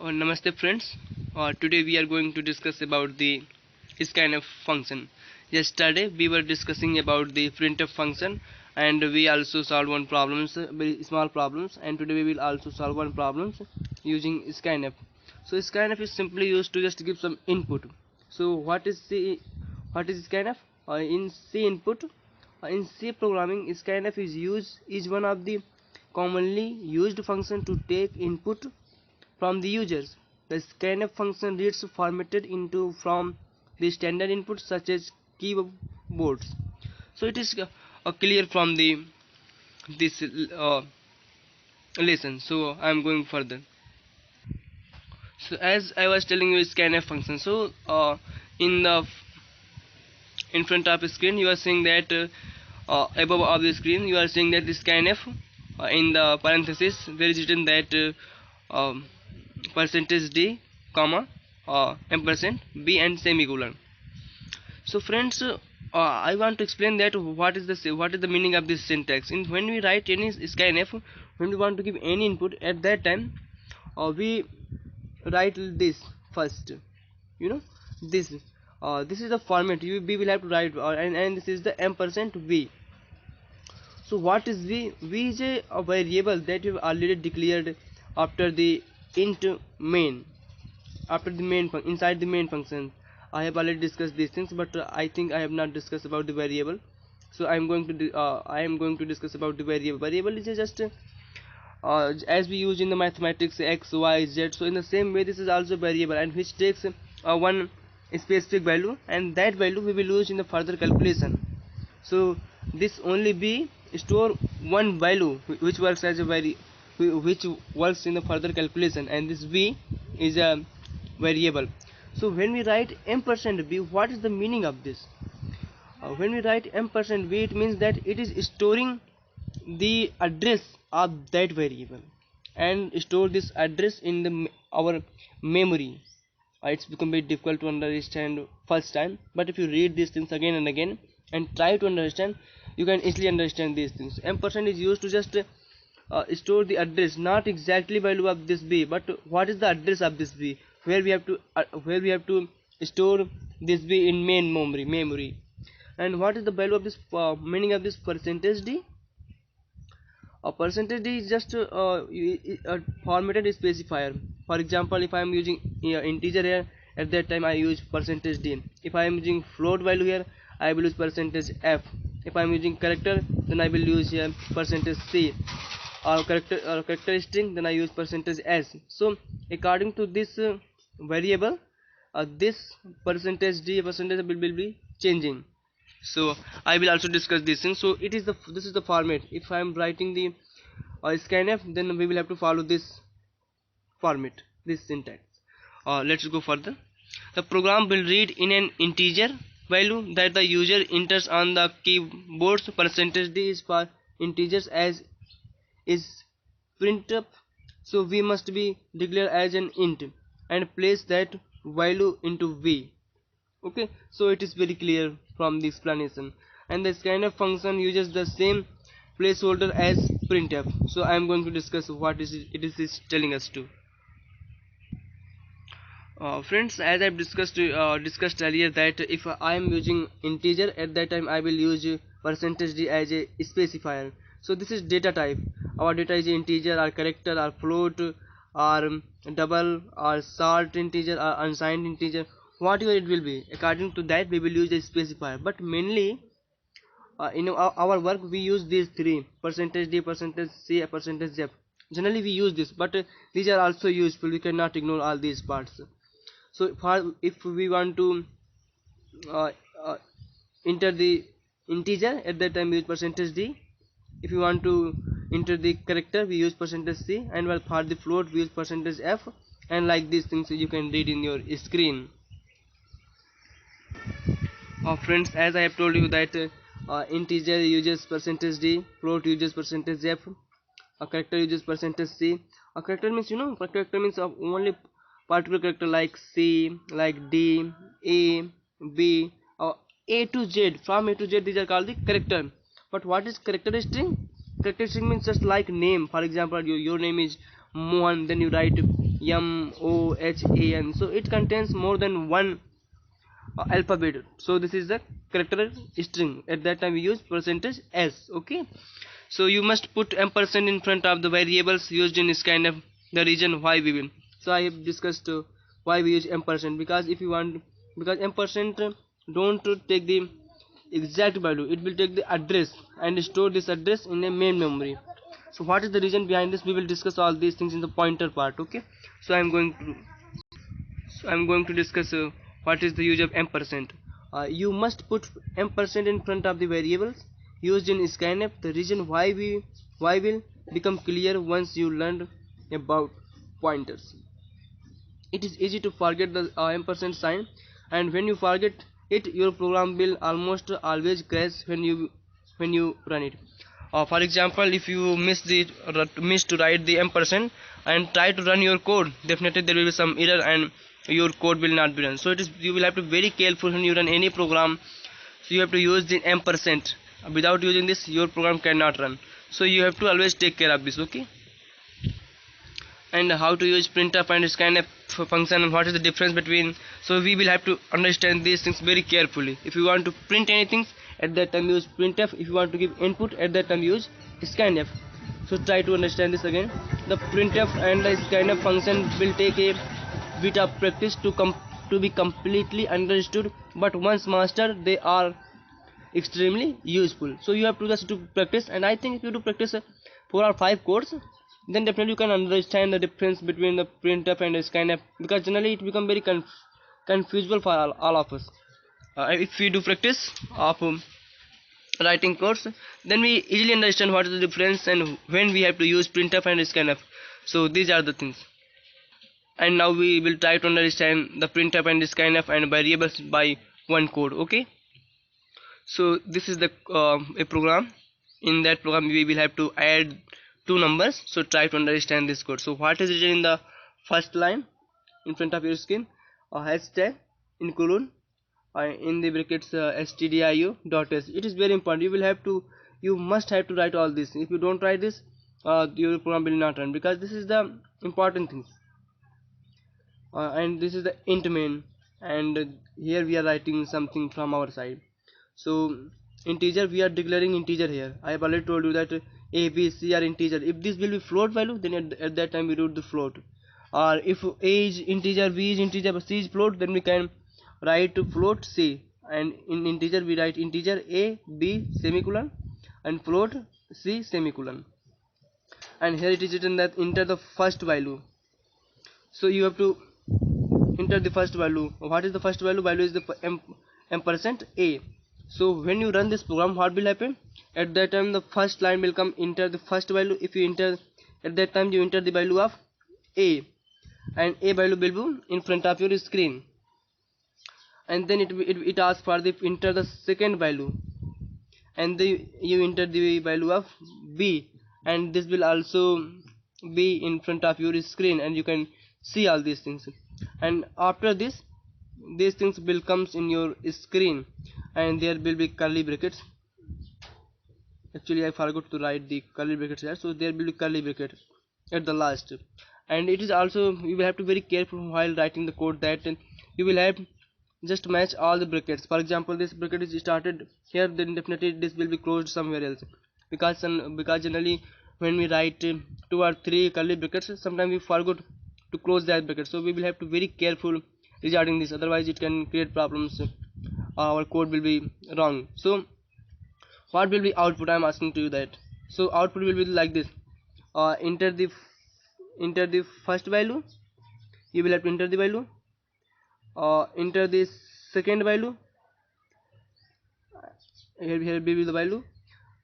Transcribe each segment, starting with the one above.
Namaste friends. Today we are going to discuss about the Scanf function. Yesterday we were discussing about the printf function, and we also solved one problems, very small problems, and today we will also solve one problems using Scanf. So Scanf is simply used to just give some input. So what is Scanf? In C input, in C programming, Scanf is one of the commonly used function to take input from the users. The scanf function reads formatted into from the standard inputs such as keyboards. So it is clear from the this lesson. So I am going further. So as I was telling you, scanf function. So in the in front of the screen, you are seeing that above of the screen, you are seeing that the scanf in the parenthesis there is written that percentage d comma ampersand b and semicolon. So friends, I want to explain that what is the meaning of this syntax. In when we write any scanf, when we want to give any input, at that time we write this first, you know, this this is the format we will have to write, and this is the ampersand v. So what is v? V is a variable that you've already declared after the int main, after the inside the main function. I have already discussed these things, but I think I have not discussed about the variable. So I am going to discuss about the variable. Variable is just as we use in the mathematics x, y, z. So in the same way, this is also variable, and which takes one specific value, and that value we will use in the further calculation. So this only be store one value which works as a which works in the further calculation, and this v is a variable. So when we write ampersand b, what is the meaning of this? When we write ampersand b, it means that it is storing the address of that variable and store this address in the our memory. It's become very difficult to understand first time, but if you read these things again and again and try to understand, you can easily understand these things. Ampersand is used to just store the address, not exactly value of this b, but what is the address of this b, where we have to store this b in main memory. And what is the value of this meaning of this percentage d? A percentage d is just a formatted specifier. For example, if I am using integer here, at that time I use percentage d. If I am using float value here, I will use percentage f. If I am using character, then I will use here percentage c. Or character string, then I use percentage s. So according to this variable, this percentage d percentage will be changing. So I will also discuss this thing. So this is the format. If I am writing the scanf, then we will have to follow this format, this syntax. Let's go further. The program will read in an integer value that the user enters on the keyboard's. Percentage d is for integers as is printf, so we must be declared as an int and place that value into v. Okay, so it is very clear from the explanation, and the scanf function uses the same placeholder as printf. So I am going to discuss what it is telling us to. Friends, as I've discussed earlier, that if I am using integer, at that time I will use percentage d as a specifier. So this is data type. Our data is integer or character or float or double or short integer or unsigned integer, whatever it will be. According to that we will use a specifier, but mainly in our work we use these three: percentage d, percentage c, percentage f. Generally we use this, but these are also useful. We cannot ignore all these parts. So if we want to uh, uh, enter the integer, at that time we use percentage d. If you want to enter the character, we use percentage c, and while for the float we use percentage f, and like these things you can read in your screen. Friends, as I have told you that integer uses percentage d, float uses percentage f, a character uses percentage c. A character means, you know, character means of only particular character like c, like d, a, b, a to z. From a to z these are called the character. But what is character string? Character string means just like name. For example, your name is Mohan, then you write MOHAN. So it contains more than one alphabet. So this is the character string. At that time we use percentage %s. Okay, so you must put ampersand in front of the variables used in scanf. The reason why we will, so I have discussed why we use ampersand, because if you want, because ampersand don't take the exact value, it will take the address and store this address in a main memory. So what is the reason behind this, we will discuss all these things in the pointer part. Okay, so I'm going to discuss what is the use of ampersand. You must put ampersand in front of the variables used in scanf. The reason why will become clear once you learn about pointers. It is easy to forget the ampersand sign, and when you forget it, your program will almost always crash when you run it. For example, if you miss to write the ampersand and try to run your code, definitely there will be some error and your code will not be run. So you will have to be very careful when you run any program. So you have to use the ampersand. Without using this, your program cannot run. So you have to always take care of this. Okay, and how to use printf and scanf function, and what is the difference between. So we will have to understand these things very carefully. If you want to print anything, at that time use printf. If you want to give input, at that time use scanf. So try to understand this again. The printf and the scanf function will take a bit of practice to be completely understood, but once mastered, they are extremely useful. So you have to just do practice, and I think if you do practice 4 or 5 codes, then definitely you can understand the difference between the printf and the scanf, because generally it become very confusable for all of us. If we do practice of writing codes, then we easily understand what is the difference and when we have to use printf and scanf. So these are the things, and now we will try to understand the printf and scanf and variables by one code. Okay, so this is the a program. In that program we will have to add 2 numbers. So try to understand this code. So what is written in the first line in front of your screen? Hashtag in colon in the brackets stdio.s. It is very important. You must have to write all this. If you don't write this, your program will not run, because this is the important thing. And this is the int main, and here we are writing something from our side. So integer, we are declaring integer here. I have already told you that a, b, c are integer. If this will be float value, then at that time we do the float. Or if a is integer, b is integer, c is float, then we can write float c, and in integer we write integer a, b semicolon and float c semicolon. And here it is written that enter the first value. So you have to enter the first value. What is the first value? Value is the ampersand a. So when you run this program, what will happen? At that time the first line will come, enter the first value. If you enter, at that time you enter the value of a, and a value will be in front of your screen, and then it asks for the enter the second value, and you enter the value of b, and this will also be in front of your screen, and you can see all these things. And after this, these things will comes in your screen, and there will be curly brackets. Actually I forgot to write the curly brackets here, so there will be curly bracket at the last. And it is also, you will have to be very careful while writing the code, that you will have just match all the brackets. For example, this bracket is started here, then definitely this will be closed somewhere else, because generally when we write 2 or 3 curly brackets, sometimes we forgot to close that bracket. So we will have to be very careful regarding this, otherwise it can create problems. Our code will be wrong. So what will be output? I am asking to you that. So output will be like this. Enter the first value. You will have to enter the value. Enter the second value. Here will be the value,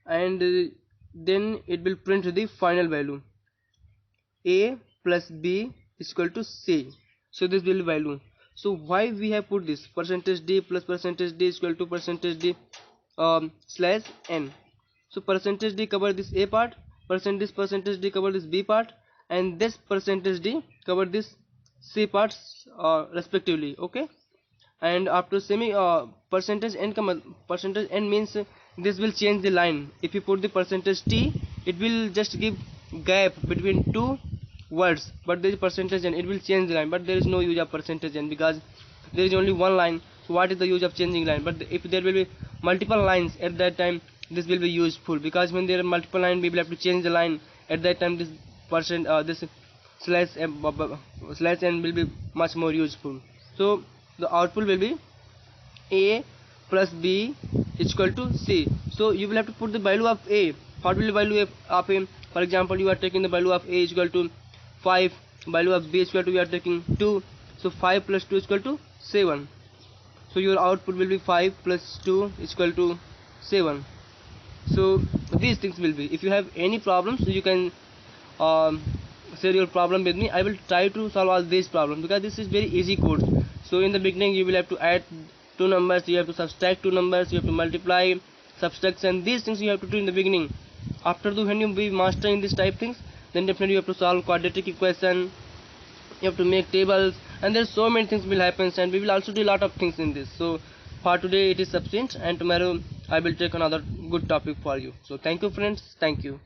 and then it will print the final value. A plus b is equal to c. So this will be value. So why we have put this percentage d plus percentage d is equal to percentage d slash n. So percentage d cover this a part, percentage d cover this b part, and this percentage d cover this c parts respectively. Okay, and after percentage n means this will change the line. If you put the percentage t, it will just give gap between two words, but there is percentage and it will change the line, but there is no use of percentage and because there is only one line. So what is the use of changing line? But if there will be multiple lines at that time, this will be useful, because when there are multiple lines we will have to change the line. At that time this this slash n will be much more useful. So the output will be a plus b is equal to c. So you will have to put the value of a. What will the value of a? For example, you are taking the value of a is equal to 5, value of b is equal to you are taking 2. So 5 plus 2 is equal to 7. So your output will be 5 plus 2 is equal to 7. So these things will be. If you have any problems, you can share your problem with me. I will try to solve all these problems, because this is very easy code. So in the beginning you will have to add two numbers, you have to subtract two numbers, you have to multiply, subtraction, these things you have to do in the beginning. After when you be mastering this type things, then definitely you have to solve quadratic equation, you have to make tables, and there's so many things will happen, and we will also do a lot of things in this. So for today it is sufficient, and tomorrow I will take another good topic for you. So thank you friends, thank you.